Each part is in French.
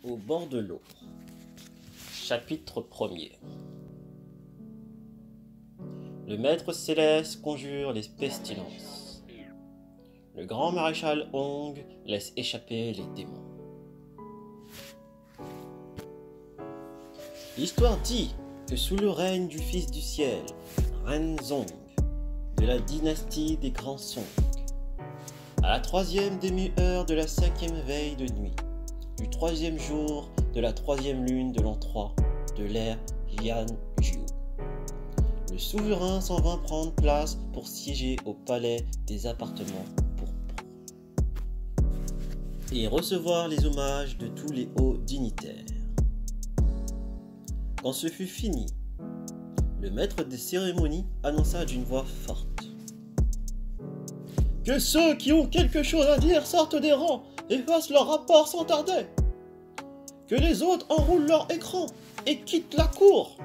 au bord de l'eau. Chapitre 1er. Le maître céleste conjure les pestilences. Le grand maréchal Hong laisse échapper les démons. L'histoire dit que sous le règne du fils du ciel, Renzong, de la dynastie des grands Song, à la 3e demi-heure de la 5e veille de nuit, du 3e jour de la 3e lune de l'an 3 de l'ère Yanju, le souverain s'en vint prendre place pour siéger au palais des appartements pourpres et recevoir les hommages de tous les hauts dignitaires. Quand ce fut fini, le maître des cérémonies annonça d'une voix forte: « Que ceux qui ont quelque chose à dire sortent des rangs et fassent leur rapport sans tarder. Que les autres enroulent leur écran et quittent la cour. »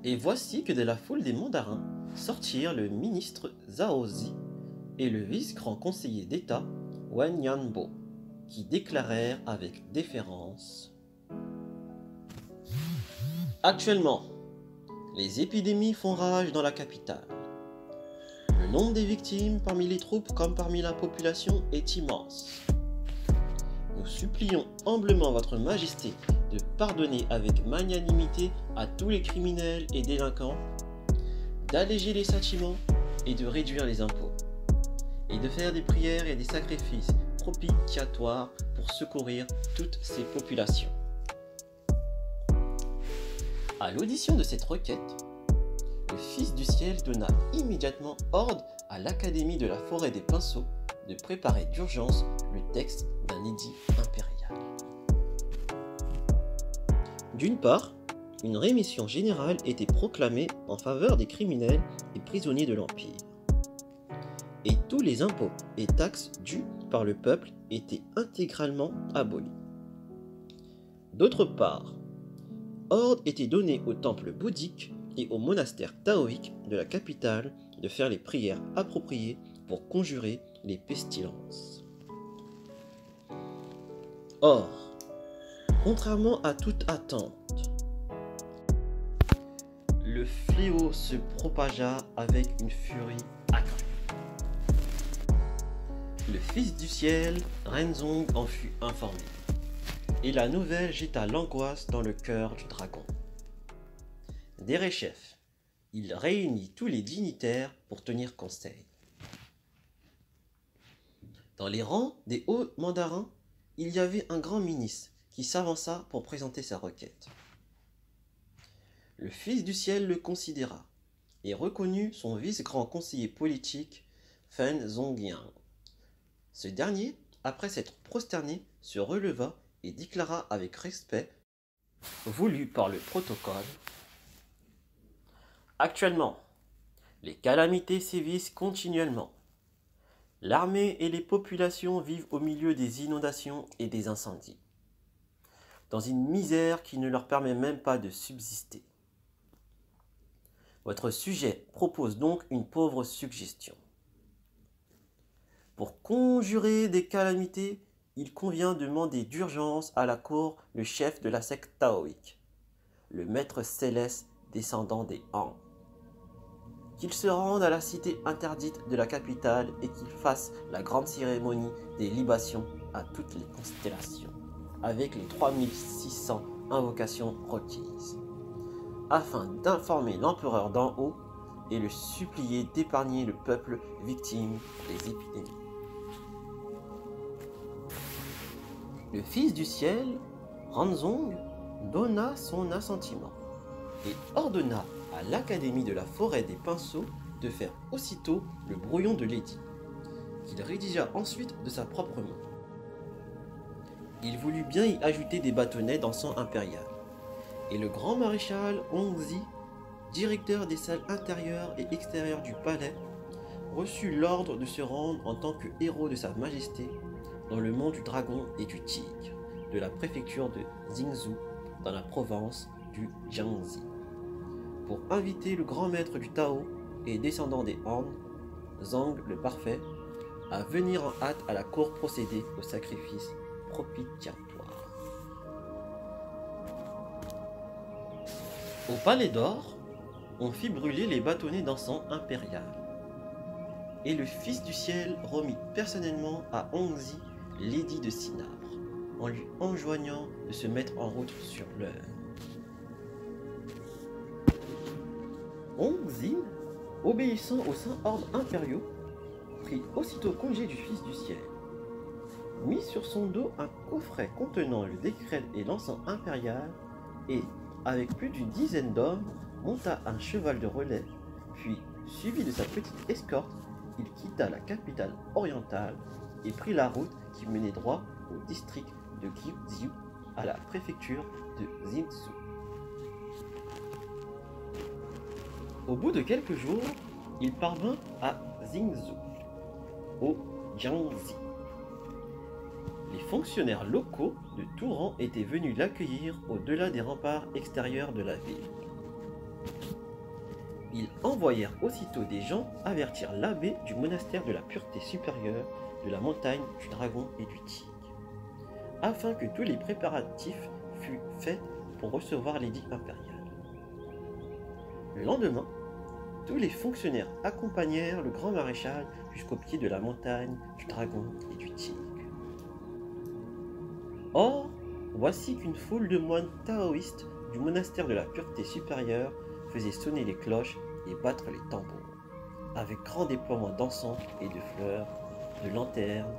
Et voici que de la foule des mandarins sortirent le ministre Zhao Zi et le vice-grand conseiller d'État Wen Yanbo, qui déclarèrent avec déférence: « Actuellement, les épidémies font rage dans la capitale. Le nombre des victimes parmi les troupes comme parmi la population est immense. Nous supplions humblement votre majesté de pardonner avec magnanimité à tous les criminels et délinquants, d'alléger les châtiments et de réduire les impôts, et de faire des prières et des sacrifices propitiatoires pour secourir toutes ces populations. » À l'audition de cette requête, le Fils du ciel donna immédiatement ordre à l'Académie de la forêt des pinceaux de préparer d'urgence le texte d'un édit impérial. D'une part, une rémission générale était proclamée en faveur des criminels et prisonniers de l'Empire, et tous les impôts et taxes dus par le peuple étaient intégralement abolis. D'autre part, ordre était donné aux temples bouddhiques et aux monastères taoïques de la capitale de faire les prières appropriées pour conjurer les pestilences. Or, contrairement à toute attente, le fléau se propagea avec une furie accrue. Le Fils du ciel, Renzong, en fut informé, et la nouvelle jeta l'angoisse dans le cœur du dragon. Derechef, il réunit tous les dignitaires pour tenir conseil. Dans les rangs des hauts mandarins, il y avait un grand ministre qui s'avança pour présenter sa requête. Le Fils du ciel le considéra et reconnut son vice-grand conseiller politique, Fen Zongyang. Ce dernier, après s'être prosterné, se releva et déclara avec respect, voulu par le protocole: « Actuellement, les calamités sévissent continuellement. L'armée et les populations vivent au milieu des inondations et des incendies, dans une misère qui ne leur permet même pas de subsister. Votre sujet propose donc une pauvre suggestion. Pour conjurer des calamités, il convient de demander d'urgence à la cour le chef de la secte taoïque, le maître céleste descendant des Han, qu'il se rende à la cité interdite de la capitale et qu'il fasse la grande cérémonie des libations à toutes les constellations, avec les 3600 invocations requises, afin d'informer l'empereur d'en haut et le supplier d'épargner le peuple victime des épidémies. » Le Fils du ciel, Renzong, donna son assentiment et ordonna à l'Académie de la forêt des pinceaux de faire aussitôt le brouillon de l'édit, qu'il rédigea ensuite de sa propre main. Il voulut bien y ajouter des bâtonnets d'encens impérial, et le grand maréchal Hong Zi, directeur des salles intérieures et extérieures du palais, reçut l'ordre de se rendre en tant que héros de sa majesté dans le mont du dragon et du tigre de la préfecture de Jingzhou dans la province du Jiangxi, pour inviter le grand maître du Tao et descendant des Han, Zhang le parfait, à venir en hâte à la cour procéder au sacrifice propitiatoire. Au palais d'or, on fit brûler les bâtonnets d'encens impérial. Et le Fils du ciel remit personnellement à Hongzhi l'édit de Cinabre, en lui enjoignant de se mettre en route sur l'heure. Hongzhi, obéissant aux saints ordres impériaux, prit aussitôt congé du Fils du ciel, mit sur son dos un coffret contenant le décret et l'encens impérial, et, avec plus d'une dizaine d'hommes, monta un cheval de relais, puis, suivi de sa petite escorte, il quitta la capitale orientale et prit la route qui menait droit au district de Gyuziu, à la préfecture de Zhengzhou. Au bout de quelques jours, il parvint à Zhengzhou, au Jiangxi. Les fonctionnaires locaux de tout rang étaient venus l'accueillir au-delà des remparts extérieurs de la ville. Ils envoyèrent aussitôt des gens avertir l'abbé du monastère de la pureté supérieure de la montagne du dragon et du tigre, afin que tous les préparatifs fussent faits pour recevoir l'édit impérial. Le lendemain, tous les fonctionnaires accompagnèrent le grand maréchal jusqu'au pied de la montagne du dragon et du tigre. Or, voici qu'une foule de moines taoïstes du monastère de la pureté supérieure faisait sonner les cloches et battre les tambours, avec grand déploiement d'encens et de fleurs, de lanternes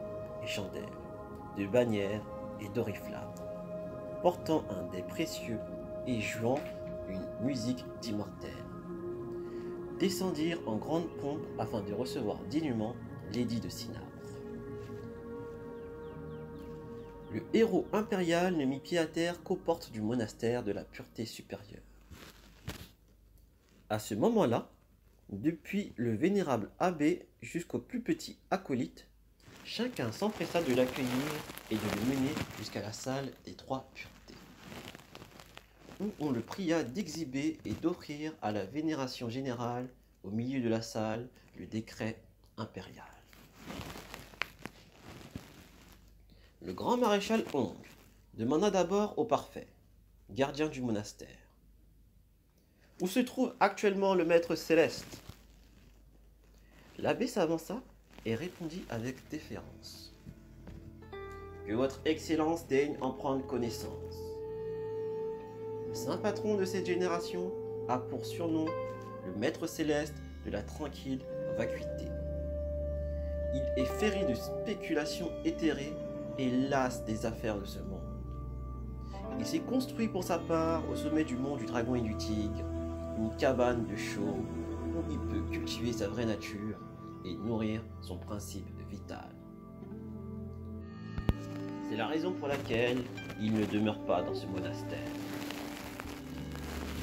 et chandelles, de bannières et d'oriflammes, portant un dais précieux et jouant une musique d'immortels, descendirent en grande pompe afin de recevoir dignement l'édit de Cinabre. Le héros impérial ne mit pied à terre qu'aux portes du monastère de la pureté supérieure. À ce moment-là, depuis le vénérable abbé jusqu'au plus petit acolyte, chacun s'empressa de l'accueillir et de le mener jusqu'à la salle des trois puretés, où on le pria d'exhiber et d'offrir à la vénération générale, au milieu de la salle, le décret impérial. Le grand maréchal Hong demanda d'abord au parfait, gardien du monastère: où se trouve actuellement le maître céleste? L'abbé s'avança et répondit avec déférence: que votre excellence daigne en prendre connaissance. Le saint patron de cette génération a pour surnom le maître céleste de la tranquille vacuité. Il est féru de spéculations éthérées et las des affaires de ce monde. Il s'est construit pour sa part au sommet du mont du dragon et du tigre une cabane de chaume où il peut cultiver sa vraie nature et nourrir son principe vital. C'est la raison pour laquelle il ne demeure pas dans ce monastère.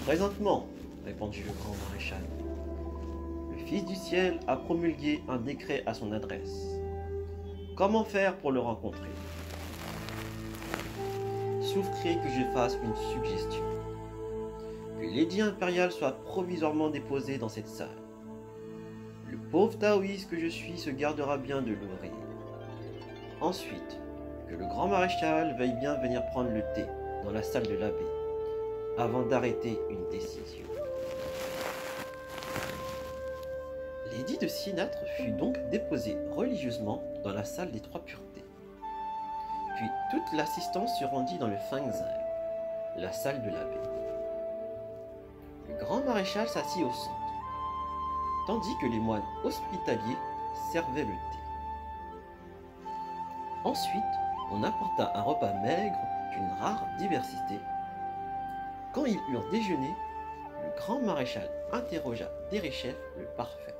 Présentement, répondit le grand maréchal, le Fils du ciel a promulgué un décret à son adresse. Comment faire pour le rencontrer? Souffrez que je fasse une suggestion. Que l'édit impérial soit provisoirement déposé dans cette salle. Le pauvre taoïste que je suis se gardera bien de l'ouvrir. Ensuite, que le grand maréchal veuille bien venir prendre le thé dans la salle de l'abbé, avant d'arrêter une décision. L'édit de Cinabre fut donc déposé religieusement dans la salle des trois puretés. Puis toute l'assistance se rendit dans le Fengzai, la salle de l'abbé. Le grand maréchal s'assit au centre, tandis que les moines hospitaliers servaient le thé. Ensuite, on apporta un repas maigre d'une rare diversité. Quand ils eurent déjeuné, le grand maréchal interrogea Derechef le parfait.